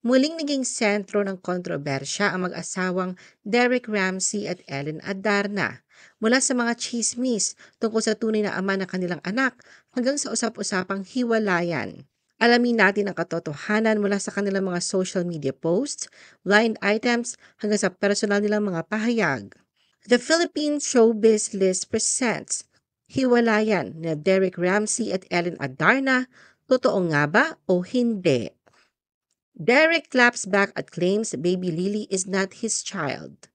Muling naging sentro ng kontrobersya ang mag-asawang Derek Ramsey at Ellen Adarna. Mula sa mga chismis tungkol sa tunay na ama ng kanilang anak hanggang sa usap-usapang hiwalayan. Alamin natin ang katotohanan mula sa kanilang mga social media posts, blind items hanggang sa personal nilang mga pahayag. The Philippine Showbiz List presents Hiwalayan na Derek Ramsey at Ellen Adarna, totoo nga ba o hindi? Derek claps back at claims baby Lily is not his child.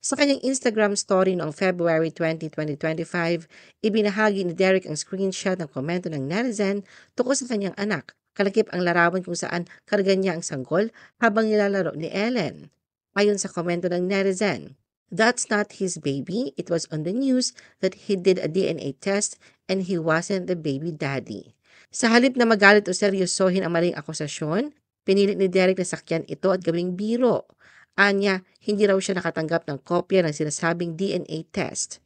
Sa kanyang Instagram story noong February 20, 2025, ibinahagi ni Derek ang screenshot ng komento ng netizen tungkol sa kanyang anak. Kalakip ang larawan kung saan karga niya ang sanggol habang nilalaro ni Ellen. Ayon sa komento ng netizen, "That's not his baby. It was on the news that he did a DNA test and he wasn't the baby daddy." Sa halip na magalit o seryosohin ang maling akusasyon, pinilit ni Derek na sakyan ito at gawing biro. Anya, hindi raw siya nakatanggap ng kopya ng sinasabing DNA test.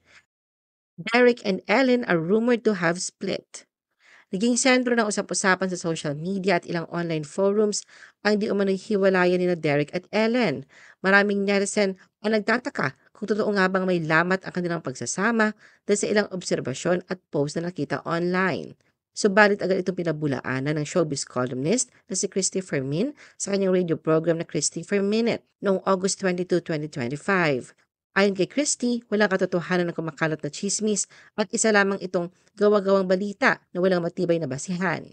Derek and Ellen are rumored to have split. Naging sentro ng usap-usapan sa social media at ilang online forums ang di umano'y hiwalayan nila Derek at Ellen. Maraming netizen ang nagtataka kung totoo nga bang may lamat ang kanilang pagsasama dahil sa ilang obserbasyon at post na nakita online. Subalit agad itong pinabulaanan ng showbiz columnist na si Christy Fermin sa kanyang radio program na Christy Per Minute noong August 22, 2025. Ayon kay Christy, walang katotohanan ng kumakalat na chismis at isa lamang itong gawa-gawang balita na walang matibay na basihan.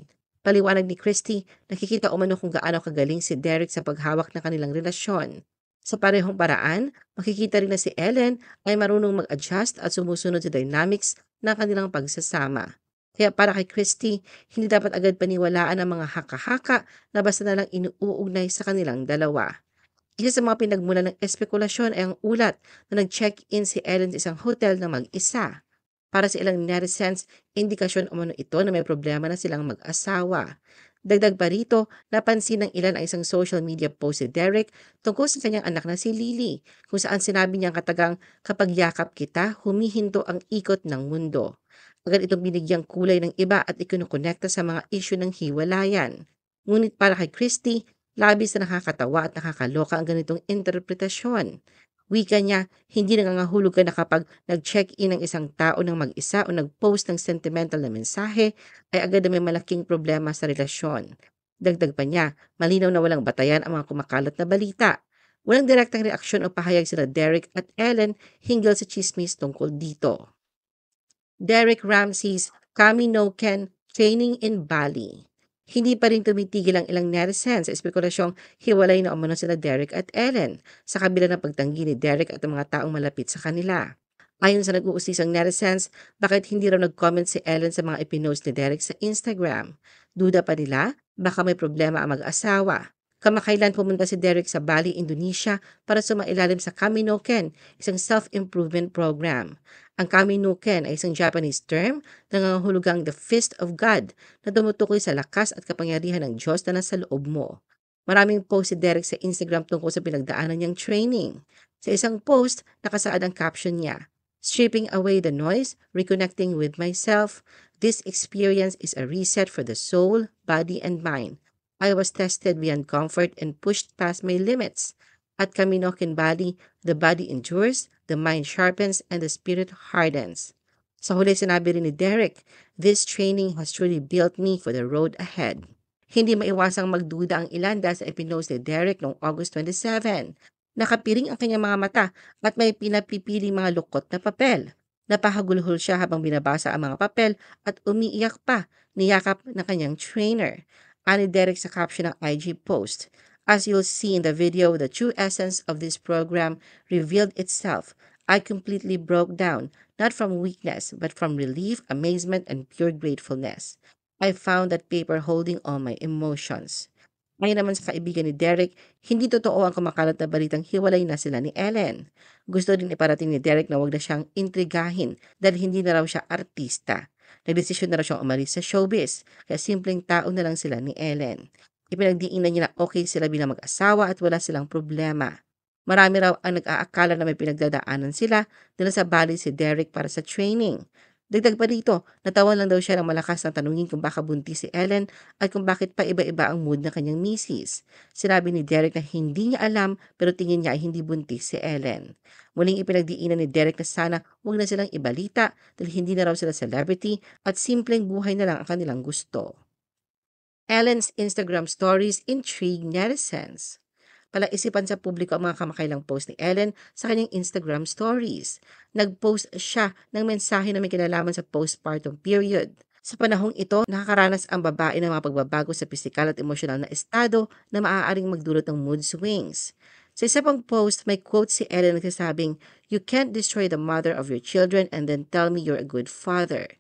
Paliwanag ni Christy, nakikita umano kung gaano kagaling si Derek sa paghawak ng kanilang relasyon. Sa parehong paraan, makikita rin na si Ellen ay marunong mag-adjust at sumusunod sa dynamics ng kanilang pagsasama. Kaya para kay Christy, hindi dapat agad paniwalaan ang mga haka-haka na basta na lang inuugnay sa kanilang dalawa. Isa sa mga pinagmulan ng espekulasyon ay ang ulat na nag-check-in si Ellen sa isang hotel na mag-isa. Para sa ilang netizens, indikasyon umano ito na may problema na silang mag-asawa. Dagdag pa rito, napansin ng ilan ang isang social media post ni Derek tungkol sa kanyang anak na si Lily, kung saan sinabi niyang katagang, "Kapag yakap kita, humihinto ang ikot ng mundo." Agad itong binigyang kulay ng iba at ikinukonekta sa mga issue ng hiwalayan. Ngunit para kay Christy, labis na nakakatawa at nakakaloka ang ganitong interpretasyon. Wika niya, hindi nangangahulugan na kapag nag-check-in ang isang tao ng mag-isa o nag-post ng sentimental na mensahe, ay agad na may malaking problema sa relasyon. Dagdag pa niya, malinaw na walang batayan ang mga kumakalat na balita. Walang direktang reaksyon o pahayag sila Derek at Ellen hinggil sa chismis tungkol dito. Derek Ramsey's Kaminoken training in Bali. Hindi pa rin tumitigil ang ilang netizens sa espekulasyong hiwalay na umano sila Derek at Ellen sa kabila ng pagtanggi ni Derek at ang mga taong malapit sa kanila. Ayon sa nag-uusisang netizens, bakit hindi raw nag-comment si Ellen sa mga ipinost ni Derek sa Instagram? Duda pa nila, baka may problema ang mag-asawa. Kamakailan pumunta si Derek sa Bali, Indonesia para sumailalim sa Kaminoken, isang self-improvement program. Ang Kaminoken ay isang Japanese term na nangangahulugang the fist of God na tumutukoy sa lakas at kapangyarihan ng Diyos na nasa loob mo. Maraming post si Derek sa Instagram tungkol sa pinagdaanan niyang training. Sa isang post, nakasaad ang caption niya, "Stripping away the noise, reconnecting with myself. This experience is a reset for the soul, body, and mind. I was tested beyond comfort and pushed past my limits. At Kaminoken Bali, the body endures, the mind sharpens, and the spirit hardens." Sa huli sinabi rin ni Derek, "This training has truly built me for the road ahead." Hindi maiwasang magduda ang ilan dahil sa ipinost ni Derek noong August 27. Nakapiring ang kanyang mga mata at may pinapipiling mga lukot na papel. Napahagulhol siya habang binabasa ang mga papel at umiiyak pa, niyakap ng kanyang trainer. Ani Derek sa caption ng IG post, "As you'll see in the video, the true essence of this program revealed itself. I completely broke down, not from weakness, but from relief, amazement, and pure gratefulness. I found that paper holding all my emotions." Ayon naman sa kaibigan ni Derek, hindi totoo ang kumakalat na balitang hiwalay na sila ni Ellen. Gusto din iparating ni Derek na wag na siyang intrigahin dahil hindi na raw siya artista. Nagdesisyon na raw siyang umalis sa showbiz, kaya simpleng tao na lang sila ni Ellen. Ipinagdiinan niya na okay sila bilang mag-asawa at wala silang problema. Marami raw ang nag-aakala na may pinagdadaanan sila dahil sa Bali si Derek para sa training. Dagdag pa dito, natawan lang daw siya ng malakas na tanungin kung baka buntis si Ellen at kung bakit pa iba-iba ang mood ng kanyang misis. Sinabi ni Derek na hindi niya alam pero tingin niya ay hindi buntis si Ellen. Muling ipinagdiinan ni Derek na sana huwag na silang ibalita dahil hindi na raw sila celebrity at simpleng buhay na lang ang kanilang gusto. Ellen's Instagram stories intrigue netizens. Palaisipan sa publiko ang mga kamakailang post ni Ellen sa kanyang Instagram stories. Nag-post siya ng mensahe na may kinalaman sa postpartum period. Sa panahong ito, nakakaranas ang babae ng mga pagbabago sa pisikal at emosyonal na estado na maaaring magdulot ng mood swings. Sa isa pang post, may quote si Ellen na nagsasabing, "You can't destroy the mother of your children and then tell me you're a good father."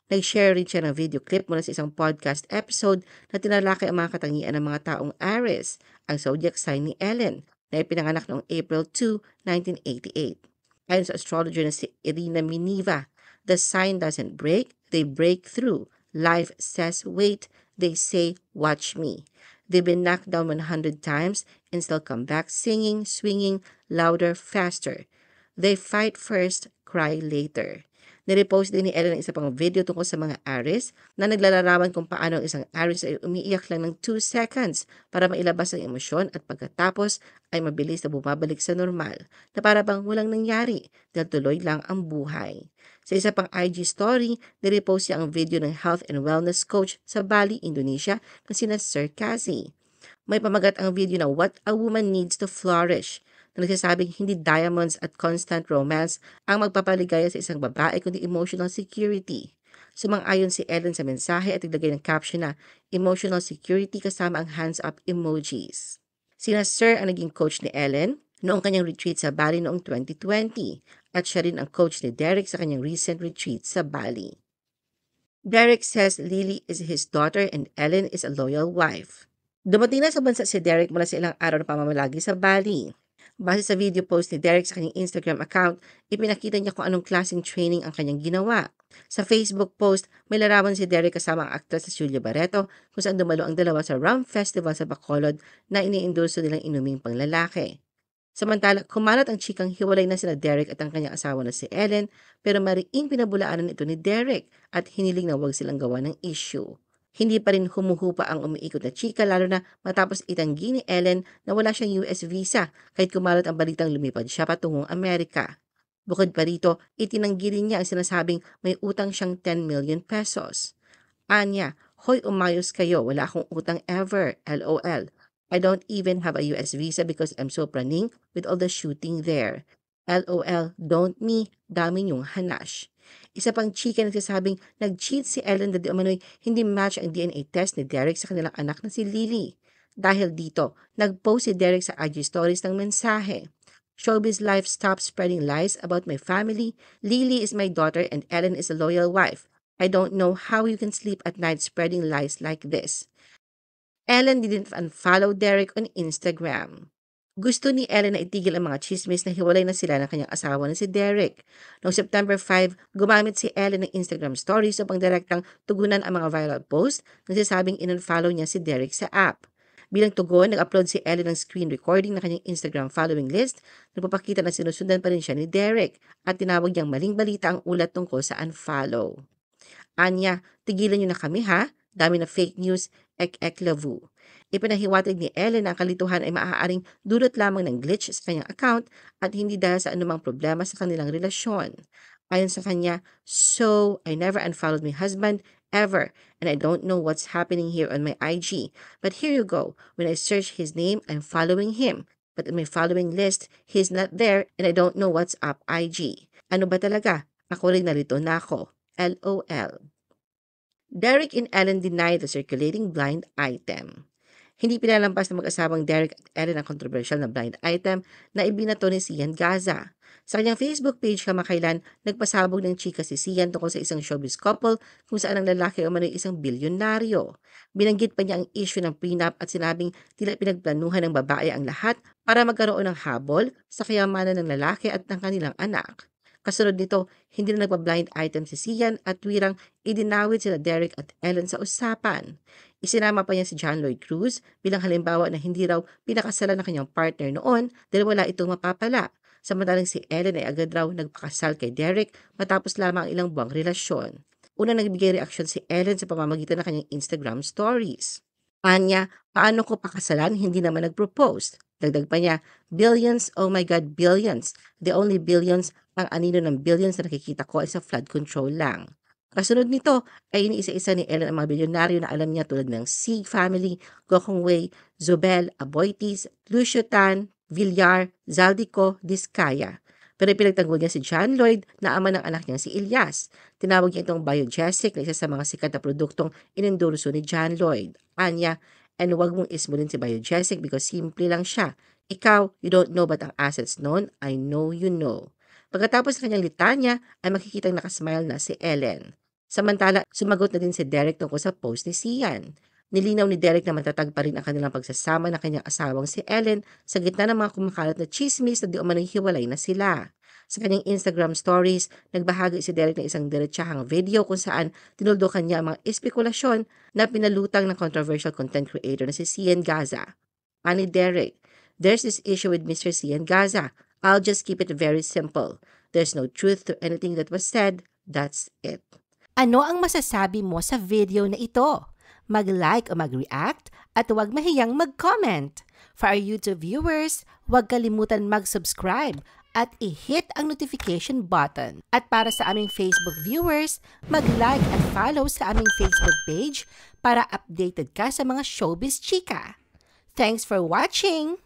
Nag-share rin siya ng video clip mula sa isang podcast episode na tinalakay ang mga katangian ng mga taong Aries, ang zodiac sign ni Ellen, na ipinanganak noong April 2, 1988. Ayon sa astrologer na si Irina Miniva, the sign doesn't break, they break through. Life says wait, they say watch me. They've been knocked down 100 times and still come back singing, swinging, louder, faster. They fight first, cry later. Nirepost din ni Ellen ang isa pang video tungkol sa mga Aries na naglalarawan kung paano ang isang Aries ay umiiyak lang ng 2 seconds para mailabas ang emosyon at pagkatapos ay mabilis na bumabalik sa normal na para bang walang nangyari dahil tuloy lang ang buhay. Sa isa pang IG story, nirepost niya ang video ng health and wellness coach sa Bali, Indonesia na sina Sir Kazi. May pamagat ang video na What a Woman Needs to Flourish na nagsasabing hindi diamonds at constant romance ang magpapaligaya sa isang babae kundi emotional security. Sumang-ayon si Ellen sa mensahe at naglagay ng caption na emotional security kasama ang hands up emojis. Sina Sir ang naging coach ni Ellen noong kanyang retreat sa Bali noong 2020 at siya rin ang coach ni Derek sa kanyang recent retreat sa Bali. Derek says Lily is his daughter and Ellen is a loyal wife. Dumating na sa bansa si Derek mula sa ilang araw na pamamalagi sa Bali. Base sa video post ni Derek sa kanyang Instagram account, ipinakita niya kung anong klaseng training ang kanyang ginawa. Sa Facebook post, may larawan si Derek kasama ang aktres na Julia Barreto kung saan dumalo ang dalawa sa Rum Festival sa Bacolod na iniendorso nilang inuming panglalaki. Samantala, kumalat ang chikang hiwalay na sila Derek at ang kanyang asawa na si Ellen pero mariing pinabulaanan ito ni Derek at hiniling na huwag silang gawa ng issue. Hindi pa rin humuhupa ang umiikot na chika lalo na matapos itanggi ni Ellen na wala siyang US visa kahit kumalat ang balitang lumipad siya patungong Amerika. Bukod pa rito, itinanggi rin niya ang sinasabing may utang siyang 10 million pesos. Anya, hoy umayos kayo, wala akong utang ever, LOL. I don't even have a US visa because I'm so praning with all the shooting there. LOL, don't me, dami niyong hanash. Isa pang chika nagsasabing nag-cheat si Ellen na di umano'y hindi match ang DNA test ni Derek sa kanilang anak na si Lily. Dahil dito, nag-post si Derek sa IG stories ng mensahe. Showbiz life stop spreading lies about my family. Lily is my daughter and Ellen is a loyal wife. I don't know how you can sleep at night spreading lies like this. Ellen didn't unfollow Derek on Instagram. Gusto ni Ellen na itigil ang mga chismis na hiwalay na sila ng kanyang asawa na si Derek. Noong September 5, gumamit si Ellen ng Instagram stories upang direktang tugunan ang mga viral post na sinasabing in-unfollow niya si Derek sa app. Bilang tugon, nag-upload si Ellen ng screen recording ng kanyang Instagram following list na nagpapakita na sinusundan pa rin siya ni Derek at tinawag niyang maling balita ang ulat tungkol sa unfollow. Anya, tigilan niyo na kami ha? Dami na fake news, ek lavu. Ipinahiwatig ni Ellen na ang kalituhan ay maaaring dulot lamang ng glitch sa kanyang account at hindi dahil sa anumang problema sa kanilang relasyon. Ayon sa kanya, so I never unfollowed my husband ever and I don't know what's happening here on my IG. But here you go, when I search his name, I'm following him. But in my following list, he's not there and I don't know what's up IG. Ano ba talaga? Ako rin narito na ako. LOL. Derek and Ellen deny the circulating blind item. Hindi pinalampas ng mag-asawang Derek at Ellen ang kontrobersyal na blind item na ibinato ni Sian Gaza. Sa kanyang Facebook page kamakailan, nagpasabog ng chika si Sian tungkol sa isang showbiz couple kung saan ang lalaki o umano'y isang bilyonaryo. Binanggit pa niya ang issue ng prenup at sinabing tila pinagplanuhan ng babae ang lahat para magkaroon ng habol sa kayamanan ng lalaki at ng kanilang anak. Kasunod nito, hindi na nagpa-blind item si Sian at tuwirang idinawit sila Derek at Ellen sa usapan. Isinama pa niya si John Lloyd Cruz bilang halimbawa na hindi raw pinakasalan ng kanyang partner noon dahil wala itong mapapala. Samantalang si Ellen ay agad raw nagpakasal kay Derek matapos lamang ang ilang buwang relasyon. Una nagbigay reaksyon si Ellen sa pamamagitan ng kanyang Instagram stories. Anya, paano ko pakasalan? Hindi naman nag-propose. Dagdag pa niya, billions, oh my God, billions. The only billions, ang anino ng billions na nakikita ko ay sa flood control lang. Kasunod nito ay iniisa-isa ni Ellen ang mga bilyonaryo na alam niya tulad ng Sieg family, Gokong Wei, Zobel, Aboitiz, Lucio Tan, Villar, Zaldico, Diskaya. Pero pinagtanggol niya si John Lloyd na ama ng anak niya si Ilyas. Tinawag niya itong biogesic na isa sa mga sikat na produktong inendorso ni John Lloyd. Anya, and huwag mong ismulin si biogesic because simple lang siya. Ikaw, you don't know but ang assets noon, I know you know. Pagkatapos ng kanyang litanya, ay makikitang nakasmile na si Ellen. Samantala, sumagot na din si Derek tungkol sa post ni Sian. Nilinaw ni Derek na matatag pa rin ang kanilang pagsasama ng kanyang asawang si Ellen sa gitna ng mga kumakalat na chismis na di umano'y hiwalay na sila. Sa kanyang Instagram stories, nagbahagi si Derek ng isang diretsahang video kung saan tinuldukan niya ang mga espekulasyon na pinalutang ng controversial content creator na si Sian Gaza. Ani Derek, there's this issue with Mr. Sian Gaza. I'll just keep it very simple. There's no truth to anything that was said. That's it. Ano ang masasabi mo sa video na ito? Mag-like o mag-react at huwag mahiyang mag-comment. For our YouTube viewers, huwag kalimutan mag-subscribe at i-hit ang notification button. At para sa aming Facebook viewers, mag-like at follow sa aming Facebook page para updated ka sa mga showbiz chika. Thanks for watching!